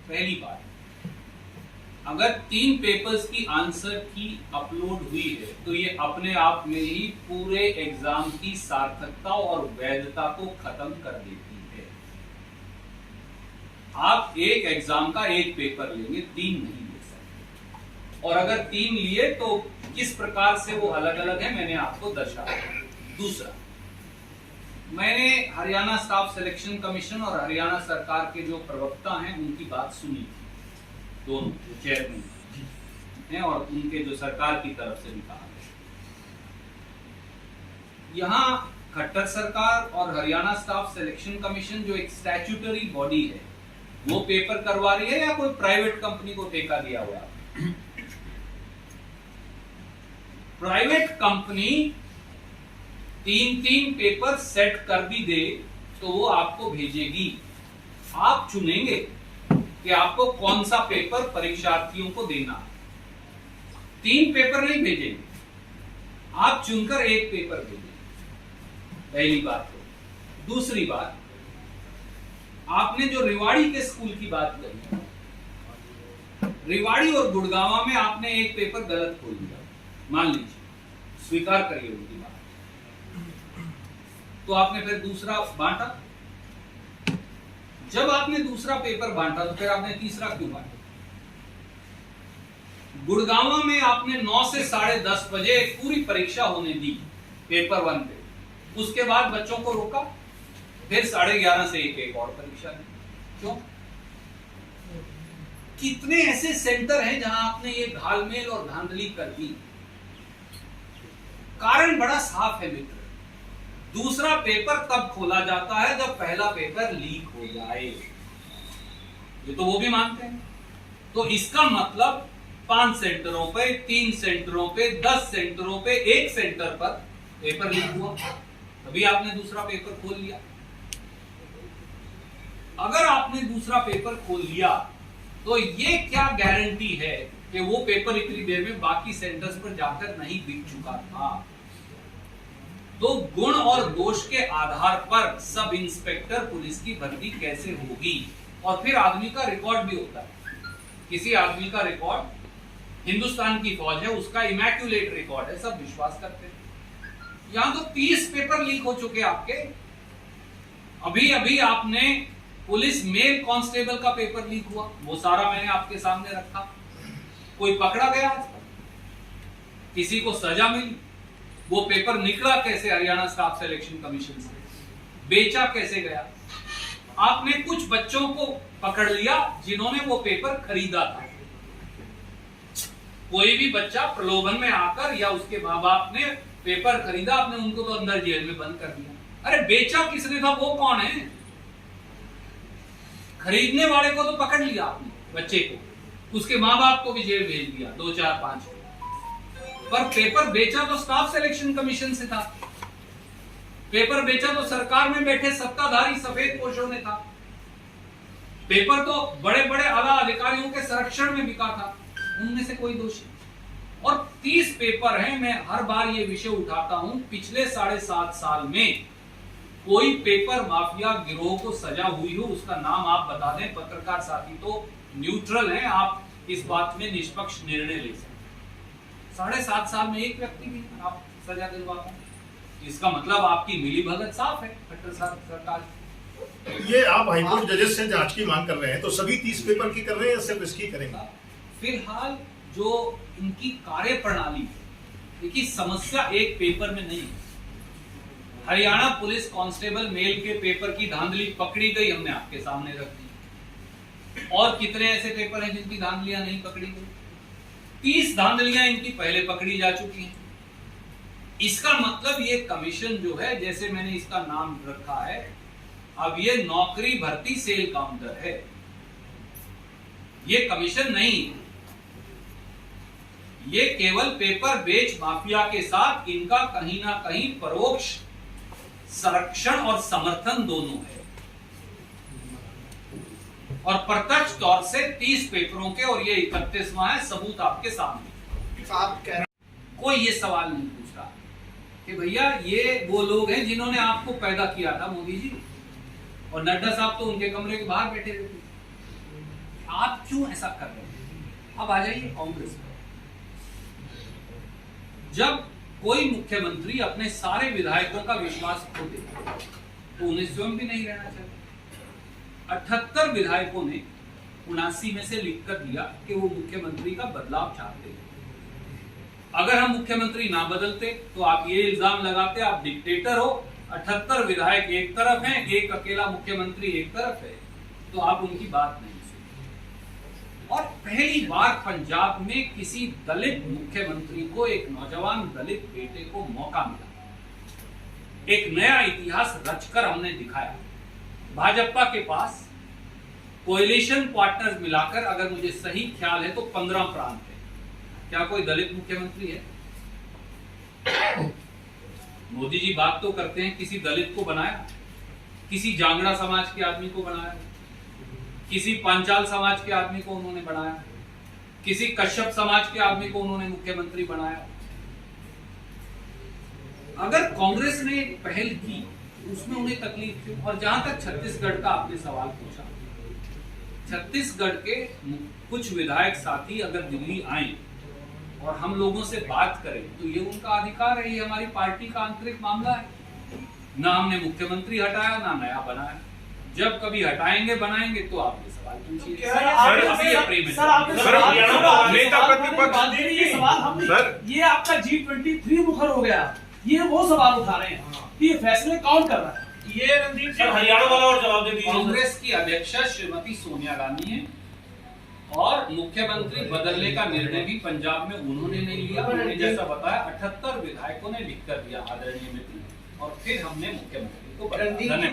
पहली बात, अगर 3 पेपर्स की आंसर की अपलोड हुई है तो ये अपने आप में ही पूरे एग्जाम की सार्थकता और वैधता को खत्म कर देती है। आप एक एग्जाम का एक पेपर लेंगे, 3 नहीं ले सकते, और अगर 3 लिए तो किस प्रकार से वो अलग अलग है मैंने आपको दर्शाया। दूसरा, मैंने हरियाणा स्टाफ सिलेक्शन कमीशन और हरियाणा सरकार के जो प्रवक्ता हैं उनकी बात सुनी थी, दोनों चेयरमैन हैं और उनके जो सरकार की तरफ से भी कहा गया। यहां खट्टर सरकार और हरियाणा स्टाफ सिलेक्शन कमीशन जो एक स्टैट्यूटरी बॉडी है वो पेपर करवा रही है या कोई प्राइवेट कंपनी को ठेका दिया हुआ है? प्राइवेट कंपनी 3 पेपर सेट कर भी दे तो वो आपको भेजेगी, आप चुनेंगे कि आपको कौन सा पेपर परीक्षार्थियों को देना है। 3 पेपर नहीं भेजेंगे, आप चुनकर एक पेपर भेजेंगे, पहली बात तो। दूसरी बात, आपने जो रेवाड़ी के स्कूल की बात कही, रेवाड़ी और गुड़गांव में आपने एक पेपर गलत खोल दिया, मान लीजिए, स्वीकार करिए उनकी बात, तो आपने फिर दूसरा बांटा। जब आपने दूसरा पेपर बांटा तो फिर आपने तीसरा क्यों बांटा? गुड़गांव में आपने 9 से 10:30 बजे एक पूरी परीक्षा होने दी पेपर 1 पे, उसके बाद बच्चों को रोका, फिर 11:30 से एक और परीक्षा दी। क्यों? कितने ऐसे सेंटर हैं जहां आपने ये घालमेल और धांधली कर दी? कारण बड़ा साफ है मित्र, दूसरा पेपर तब खोला जाता है जब पहला पेपर लीक हो जाए, ये तो वो भी मानते हैं। तो इसका मतलब 5 सेंटरों पे, 3 सेंटरों पे, 10 सेंटरों पे, एक सेंटर पर पेपर लीक हुआ, तभी आपने दूसरा पेपर खोल लिया। अगर आपने दूसरा पेपर खोल लिया तो ये क्या गारंटी है कि वो पेपर इतनी देर में बाकी सेंटर्स पर जाकर नहीं बिक चुका था? तो गुण और दोष के आधार पर सब इंस्पेक्टर पुलिस की भर्ती कैसे होगी? और फिर आदमी का रिकॉर्ड भी होता है, किसी आदमी का रिकॉर्ड, हिंदुस्तान की फौज है, उसका इमैक्युलेट रिकॉर्ड है, सब विश्वास करते हैं। यहां तो 30 पेपर लीक हो चुके आपके। अभी अभी आपने पुलिस मेल कांस्टेबल का पेपर लीक हुआ, वो सारा मैंने आपके सामने रखा। कोई पकड़ा गया आज तक? किसी को सजा मिली? वो पेपर निकला कैसे हरियाणा स्टाफ सिलेक्शन कमीशन से? बेचा कैसे गया? आपने कुछ बच्चों को पकड़ लिया जिन्होंने वो पेपर खरीदा था। कोई भी बच्चा प्रलोभन में आकर या उसके माँ बाप ने पेपर खरीदा, आपने उनको तो अंदर जेल में बंद कर दिया। अरे बेचा किसने था, वो कौन है? खरीदने वाले को तो पकड़ लिया आपने, बच्चे को, उसके माँ बाप को भी जेल भेज दिया, 2, 4, 5 को। पर पेपर बेचा तो स्टाफ सिलेक्शन कमीशन से था, पेपर बेचा तो सरकार में बैठे सत्ताधारी सफेद पोशों ने था, पेपर तो बड़े बड़े आला अधिकारियों के संरक्षण में बिका था, उनमें से कोई दोषी। और 30 पेपर हैं। मैं हर बार ये विषय उठाता हूं, पिछले 7.5 साल में कोई पेपर माफिया गिरोह को सजा हुई हो उसका नाम आप बता दें। पत्रकार साथी तो न्यूट्रल हैं, आप इस बात में निष्पक्ष निर्णय ले सकते। 7.5 साल में एक व्यक्ति भी आप सजा दिलवाते हैं, इसका मतलब आपकी मिलीभगत साफ है खट्टर सरकार। ये आप हाईकोर्ट जजेस से जांच की मांग कर रहे हैं, तो सभी 30 पेपर की कर रहे हैं या सिर्फ इसकी करेंगे? फिलहाल जो इनकी कार्य प्रणाली है, देखिए समस्या एक पेपर में नहीं है। हरियाणा पुलिस कांस्टेबल मेल के पेपर की धांधली पकड़ी गई, हमने आपके सामने रख दी। और कितने ऐसे पेपर हैं जिनकी धांधलियां नहीं पकड़ी गई? 30 धांधलियां इनकी पहले पकड़ी जा चुकी हैं। इसका मतलब ये कमीशन जो है, जैसे मैंने इसका नाम रखा है, अब ये नौकरी भर्ती सेल काउंटर है, ये कमीशन नहीं है। ये केवल पेपर बेच माफिया के साथ इनका कहीं ना कहीं परोक्ष संरक्षण और समर्थन दोनों है। और प्रत्यक्ष तौर से 30 पेपरों के, और ये 31वां है, सबूत आपके सामने। कोई ये सवाल नहीं पूछ रहा कि भैया ये वो लोग हैं जिन्होंने आपको पैदा किया था, मोदी जी, और नड्डा साहब तो उनके कमरे के बाहर बैठे थे। आप क्यों ऐसा कर रहे हैं? अब आ जाइए कांग्रेस पर। जब कोई मुख्यमंत्री अपने सारे विधायकों का विश्वास खो दे तो उन्हें स्वयं भी नहीं रहना चाहिए। 78 विधायकों ने 79 में से लिख कर दिया कि वो मुख्यमंत्री का बदलाव चाहते हैं। अगर हम मुख्यमंत्री ना बदलते तो आप ये इल्जाम लगाते आप डिक्टेटर हो, 78 विधायक एक तरफ हैं, एक अकेला मुख्यमंत्री एक तरफ है, तो आप उनकी बात नहीं सुनते। और पहली बार पंजाब में किसी दलित मुख्यमंत्री को, एक नौजवान दलित बेटे को मौका मिला। एक नया इतिहास रचकर हमने दिखाया। भाजपा के पास कोएलिशन पार्टनर्स मिलाकर, अगर मुझे सही ख्याल है तो 15 प्रांत है। क्या कोई दलित मुख्यमंत्री है? मोदी जी बात तो करते हैं किसी दलित को बनाया, किसी जांगड़ा समाज के आदमी को बनाया, किसी पांचाल समाज के आदमी को उन्होंने बनाया, किसी कश्यप समाज के आदमी को उन्होंने मुख्यमंत्री बनाया। अगर कांग्रेस ने एक पहल की उसमें उन्हें तकलीफ क्यों? और जहां तक छत्तीसगढ़ का आपने सवाल पूछा, छत्तीसगढ़ के कुछ विधायक साथी अगर दिल्ली आए और हम लोगों से बात करें तो ये उनका अधिकार है, ये हमारी पार्टी का आंतरिक मामला है। ना हमने मुख्यमंत्री हटाया ना नया बनाया। जब कभी हटाएंगे बनाएंगे तो आप ये सवाल पूछिए। ये आपका G23 मुखर हो गया, ये वो सवाल उठा रहे हैं कि ये फैसले कौन कर रहा है? ये रणदीप सर हरियाणा वाला और जवाब दे दीजिए। कांग्रेस की अध्यक्षा श्रीमती सोनिया गांधी है और मुख्यमंत्री बदलने का निर्णय भी पंजाब में उन्होंने नहीं लिया। उन्होंने जैसा बताया 78 विधायकों ने लिख कर दिया आदरणीय मित्र, और फिर हमने मुख्यमंत्री को बदला।